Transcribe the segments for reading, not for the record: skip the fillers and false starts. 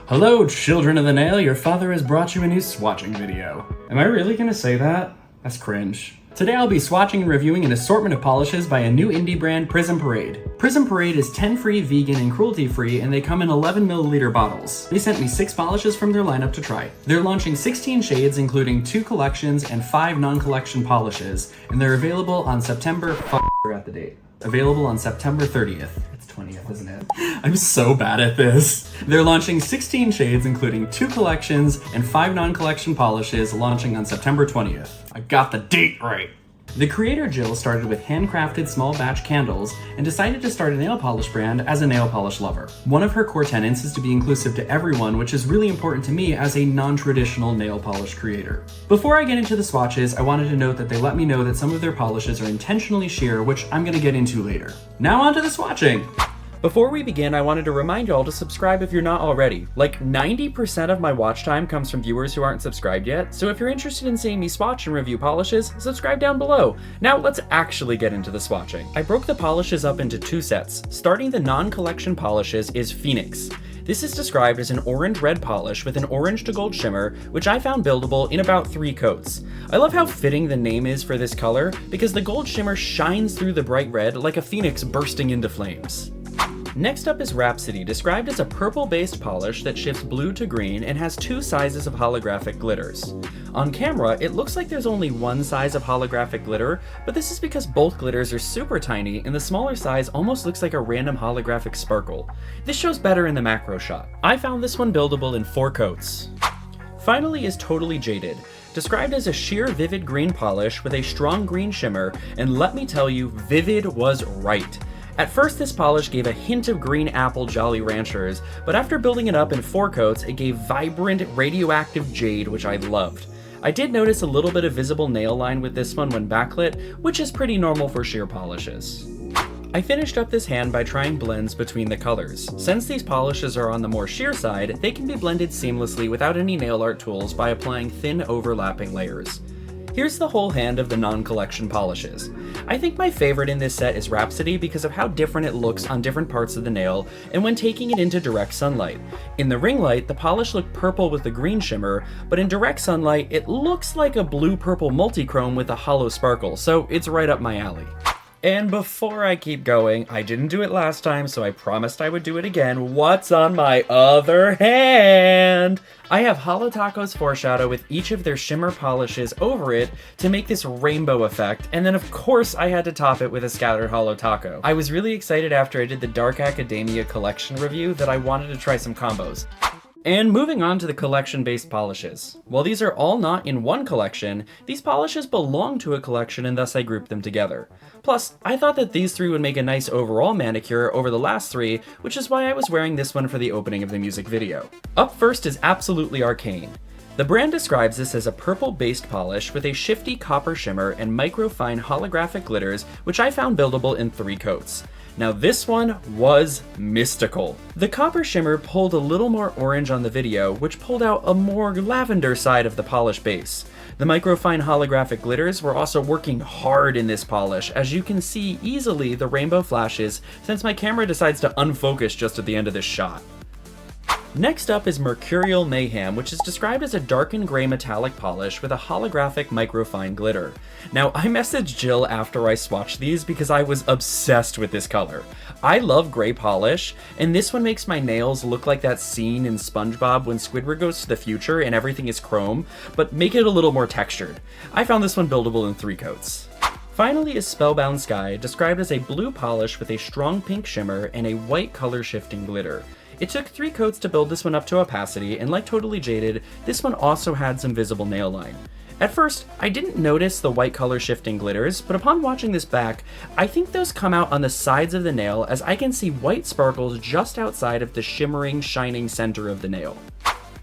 Hello, children of the nail, your father has brought you a new swatching video. Am I really gonna say that? That's cringe. Today I'll be swatching and reviewing an assortment of polishes by a new indie brand, Prism Parade. Prism Parade is 10-free, vegan, and cruelty-free, and they come in 11ml bottles. They sent me 6 polishes from their lineup to try. They're launching 16 shades, including 2 collections and 5 non-collection polishes, and they're available on September at the date. Available on September 30th. It's 20th, isn't it? I'm so bad at this. They're launching 16 shades, including 2 collections and 5 non-collection polishes, launching on September 20th. I got the date right. The creator Jill started with handcrafted small batch candles and decided to start a nail polish brand as a nail polish lover. One of her core tenets is to be inclusive to everyone, which is really important to me as a non-traditional nail polish creator. Before I get into the swatches, I wanted to note that they let me know that some of their polishes are intentionally sheer, which I'm gonna get into later. Now on to the swatching! Before we begin, I wanted to remind y'all to subscribe if you're not already. Like 90% of my watch time comes from viewers who aren't subscribed yet, so if you're interested in seeing me swatch and review polishes, subscribe down below. Now let's actually get into the swatching. I broke the polishes up into 2 sets. Starting the non-collection polishes is Phoenix. This is described as an orange-red polish with an orange to gold shimmer, which I found buildable in about 3 coats. I love how fitting the name is for this color, because the gold shimmer shines through the bright red like a phoenix bursting into flames. Next up is Rhapsody, described as a purple-based polish that shifts blue to green and has 2 sizes of holographic glitters. On camera, it looks like there's only 1 size of holographic glitter, but this is because both glitters are super tiny and the smaller size almost looks like a random holographic sparkle. This shows better in the macro shot. I found this one buildable in 4 coats. Finally is Totally Jaded, described as a sheer vivid green polish with a strong green shimmer, and let me tell you, vivid was right. At first, this polish gave a hint of green apple Jolly Ranchers, but after building it up in 4 coats, it gave vibrant, radioactive jade, which I loved. I did notice a little bit of visible nail line with this one when backlit, which is pretty normal for sheer polishes. I finished up this hand by trying blends between the colors. Since these polishes are on the more sheer side, they can be blended seamlessly without any nail art tools by applying thin overlapping layers. Here's the whole hand of the non-collection polishes. I think my favorite in this set is Rhapsody because of how different it looks on different parts of the nail and when taking it into direct sunlight. In the ring light, the polish looked purple with the green shimmer, but in direct sunlight, it looks like a blue-purple multichrome with a hollow sparkle, so it's right up my alley. And before I keep going, I didn't do it last time, so I promised I would do it again. What's on my other hand? I have Holo Taco's foreshadow with each of their shimmer polishes over it to make this rainbow effect, and then of course I had to top it with a scattered Holo Taco. I was really excited after I did the Dark Academia collection review that I wanted to try some combos. And moving on to the collection-based polishes. While these are all not in one collection, these polishes belong to a collection and thus I grouped them together. Plus, I thought that these 3 would make a nice overall manicure over the last 3, which is why I was wearing this one for the opening of the music video. Up first is absolutely Arcane. The brand describes this as a purple-based polish with a shifty copper shimmer and micro-fine holographic glitters, which I found buildable in 3 coats. Now this one was mystical. The copper shimmer pulled a little more orange on the video, which pulled out a more lavender side of the polish base. The microfine holographic glitters were also working hard in this polish, as you can see easily the rainbow flashes since my camera decides to unfocus just at the end of this shot. Next up is Mercurial Mayhem, which is described as a darkened gray metallic polish with a holographic microfine glitter. Now, I messaged Jill after I swatched these because I was obsessed with this color. I love gray polish, and this one makes my nails look like that scene in SpongeBob when Squidward goes to the future and everything is chrome, but make it a little more textured. I found this one buildable in 3 coats. Finally is Spellbound Sky, described as a blue polish with a strong pink shimmer and a white color shifting glitter. It took 3 coats to build this one up to opacity, and like Totally Jaded, this one also had some visible nail line. At first, I didn't notice the white color shifting glitters, but upon watching this back, I think those come out on the sides of the nail as I can see white sparkles just outside of the shimmering, shining center of the nail.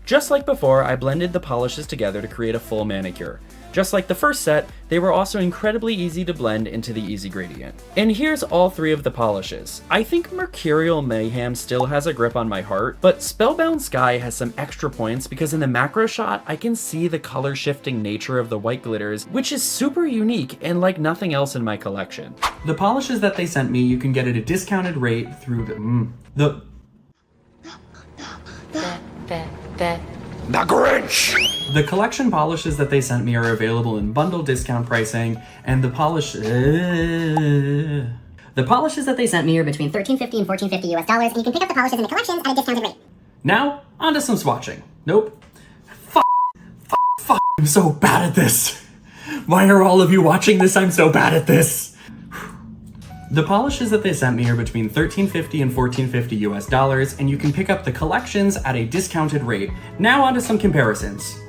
Just like before, I blended the polishes together to create a full manicure. Just like the first set, they were also incredibly easy to blend into the easy gradient. And here's all 3 of the polishes. I think Mercurial Mayhem still has a grip on my heart, but Spellbound Sky has some extra points because in the macro shot, I can see the color shifting nature of the white glitters, which is super unique and like nothing else in my collection. The polishes that they sent me, you can get at a discounted rate through the The Grinch! The collection polishes that they sent me are available in bundle discount pricing, and the polishes that they sent me are between $13.50 and $14.50 US dollars, and you can pick up the polishes in the collections at a discounted rate. Now, onto some swatching. Nope. I'm so bad at this. Why are all of you watching this? I'm so bad at this. The polishes that they sent me are between $13.50 and $14.50 US dollars, and you can pick up the collections at a discounted rate. Now onto some comparisons.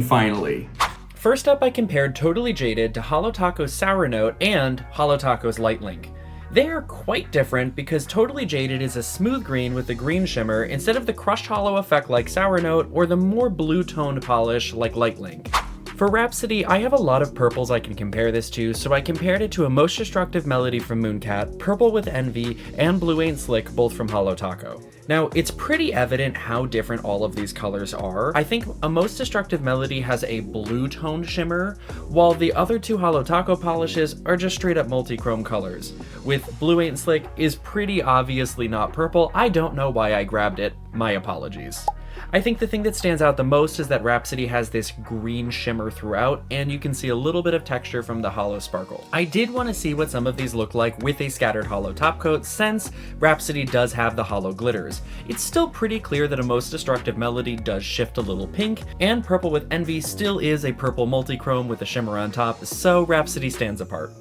Finally. First up, I compared Totally Jaded to Holo Taco's Sour Note and Holo Taco's Light Link. They are quite different because Totally Jaded is a smooth green with a green shimmer instead of the crushed hollow effect like Sour Note or the more blue-toned polish like Light Link. For Rhapsody, I have a lot of purples I can compare this to, so I compared it to a Most Destructive Melody from Mooncat, Purple with Envy, and Blue Ain't Slick, both from Holo Taco. Now, it's pretty evident how different all of these colors are. I think a Most Destructive Melody has a blue-toned shimmer, while the other two Holo Taco polishes are just straight-up multi-chrome colors. With Blue Ain't Slick is pretty obviously not purple. I don't know why I grabbed it. My apologies. I think the thing that stands out the most is that Rhapsody has this green shimmer throughout, and you can see a little bit of texture from the hollow sparkle. I did want to see what some of these look like with a scattered hollow top coat, since Rhapsody does have the hollow glitters. It's still pretty clear that a Most Destructive Melody does shift a little pink, and Purple with Envy still is a purple multi-chrome with a shimmer on top, so Rhapsody stands apart.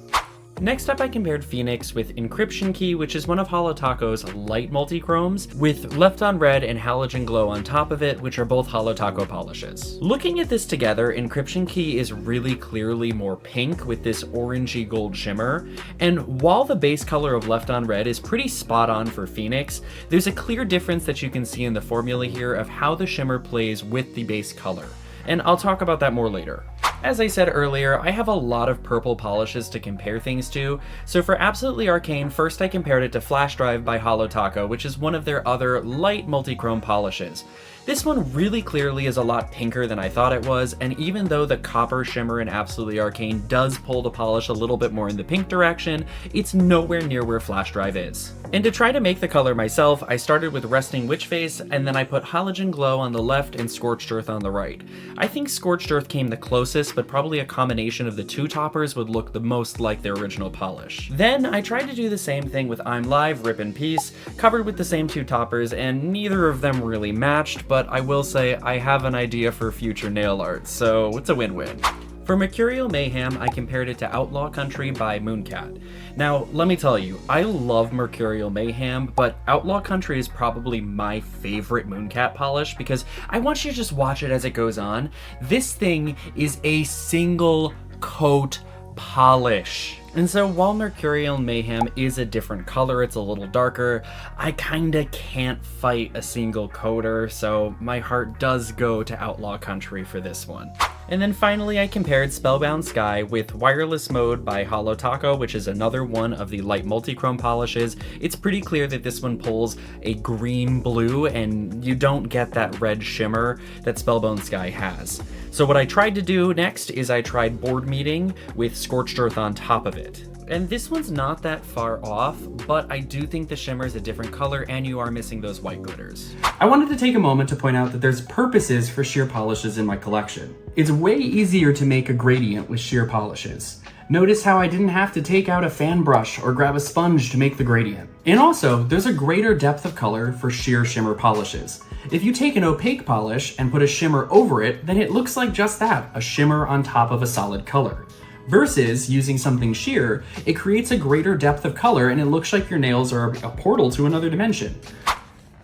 Next up, I compared Phoenix with Encryption Key, which is one of Holo Taco's light multi-chromes, with Left on Red and Halogen Glow on top of it, which are both Holo Taco polishes. Looking at this together, Encryption Key is really clearly more pink with this orangey gold shimmer, and while the base color of Left on Red is pretty spot on for Phoenix, there's a clear difference that you can see in the formula here of how the shimmer plays with the base color, and I'll talk about that more later. As I said earlier, I have a lot of purple polishes to compare things to, so for Absolutely Arcane, first I compared it to Flash Drive by Holo Taco, which is one of their other light multi-chrome polishes. This one really clearly is a lot pinker than I thought it was, and even though the copper shimmer in Absolutely Arcane does pull the polish a little bit more in the pink direction, it's nowhere near where Flash Drive is. And to try to make the color myself, I started with Resting Witch Face, and then I put Halogen Glow on the left and Scorched Earth on the right. I think Scorched Earth came the closest, but probably a combination of the two toppers would look the most like their original polish. Then I tried to do the same thing with I'm Live, Rip in Peace, covered with the same two toppers, and neither of them really matched, but I will say I have an idea for future nail art, so it's a win-win. For Mercurial Mayhem, I compared it to Outlaw Country by Mooncat. Now, let me tell you, I love Mercurial Mayhem, but Outlaw Country is probably my favorite Mooncat polish because I want you to just watch it as it goes on. This thing is a single coat polish. And so while Mercurial Mayhem is a different color, it's a little darker, I kinda can't fight a single coater, so my heart does go to Outlaw Country for this one. And then finally, I compared Spellbound Sky with Wireless Mode by Holo Taco, which is another one of the light multi-chrome polishes. It's pretty clear that this one pulls a green-blue, and you don't get that red shimmer that Spellbound Sky has. So what I tried to do next is I tried Board Meeting with Scorched Earth on top of it. And this one's not that far off, but I do think the shimmer is a different color and you are missing those white glitters. I wanted to take a moment to point out that there's purposes for sheer polishes in my collection. It's way easier to make a gradient with sheer polishes. Notice how I didn't have to take out a fan brush or grab a sponge to make the gradient. And also, there's a greater depth of color for sheer shimmer polishes. If you take an opaque polish and put a shimmer over it, then it looks like just that, a shimmer on top of a solid color. Versus using something sheer, it creates a greater depth of color and it looks like your nails are a portal to another dimension.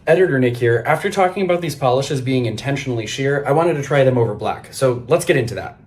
Editor Nick here. After talking about these polishes being intentionally sheer, I wanted to try them over black, so let's get into that.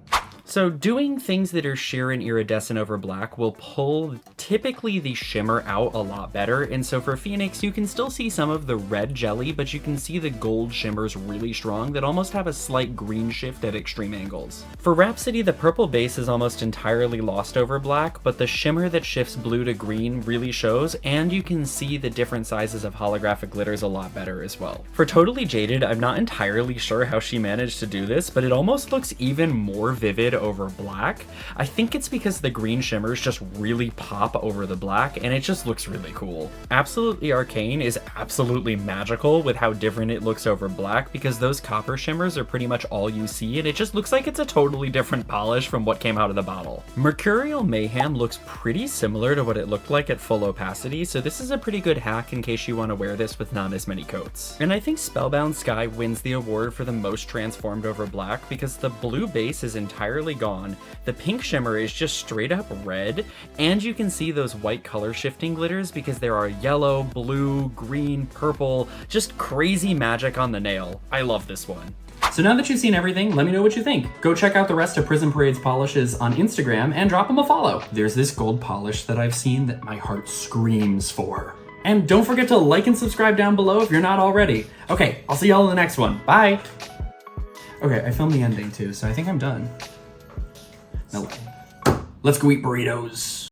So doing things that are sheer and iridescent over black will pull typically the shimmer out a lot better, and so for Phoenix you can still see some of the red jelly, but you can see the gold shimmers really strong that almost have a slight green shift at extreme angles. For Rhapsody, the purple base is almost entirely lost over black, but the shimmer that shifts blue to green really shows, and you can see the different sizes of holographic glitters a lot better as well. For Totally Jaded, I'm not entirely sure how she managed to do this, but it almost looks even more vivid over black. I think it's because the green shimmers just really pop over the black, and it just looks really cool. Absolutely Arcane is absolutely magical with how different it looks over black, because those copper shimmers are pretty much all you see, and it just looks like it's a totally different polish from what came out of the bottle. Mercurial Mayhem looks pretty similar to what it looked like at full opacity, so this is a pretty good hack in case you want to wear this with not as many coats. And I think Spellbound Sky wins the award for the most transformed over black because the blue base is entirely gone, the pink shimmer is just straight up red, and you can see those white color shifting glitters because there are yellow, blue, green, purple, just crazy magic on the nail. I love this one. So now that you've seen everything, let me know what you think. Go check out the rest of Prism Parade's polishes on Instagram and drop them a follow. There's this gold polish that I've seen that my heart screams for. And don't forget to like and subscribe down below if you're not already. Okay, I'll see y'all in the next one. Bye! Okay, I filmed the ending too, so I think I'm done. Now, let's go eat burritos.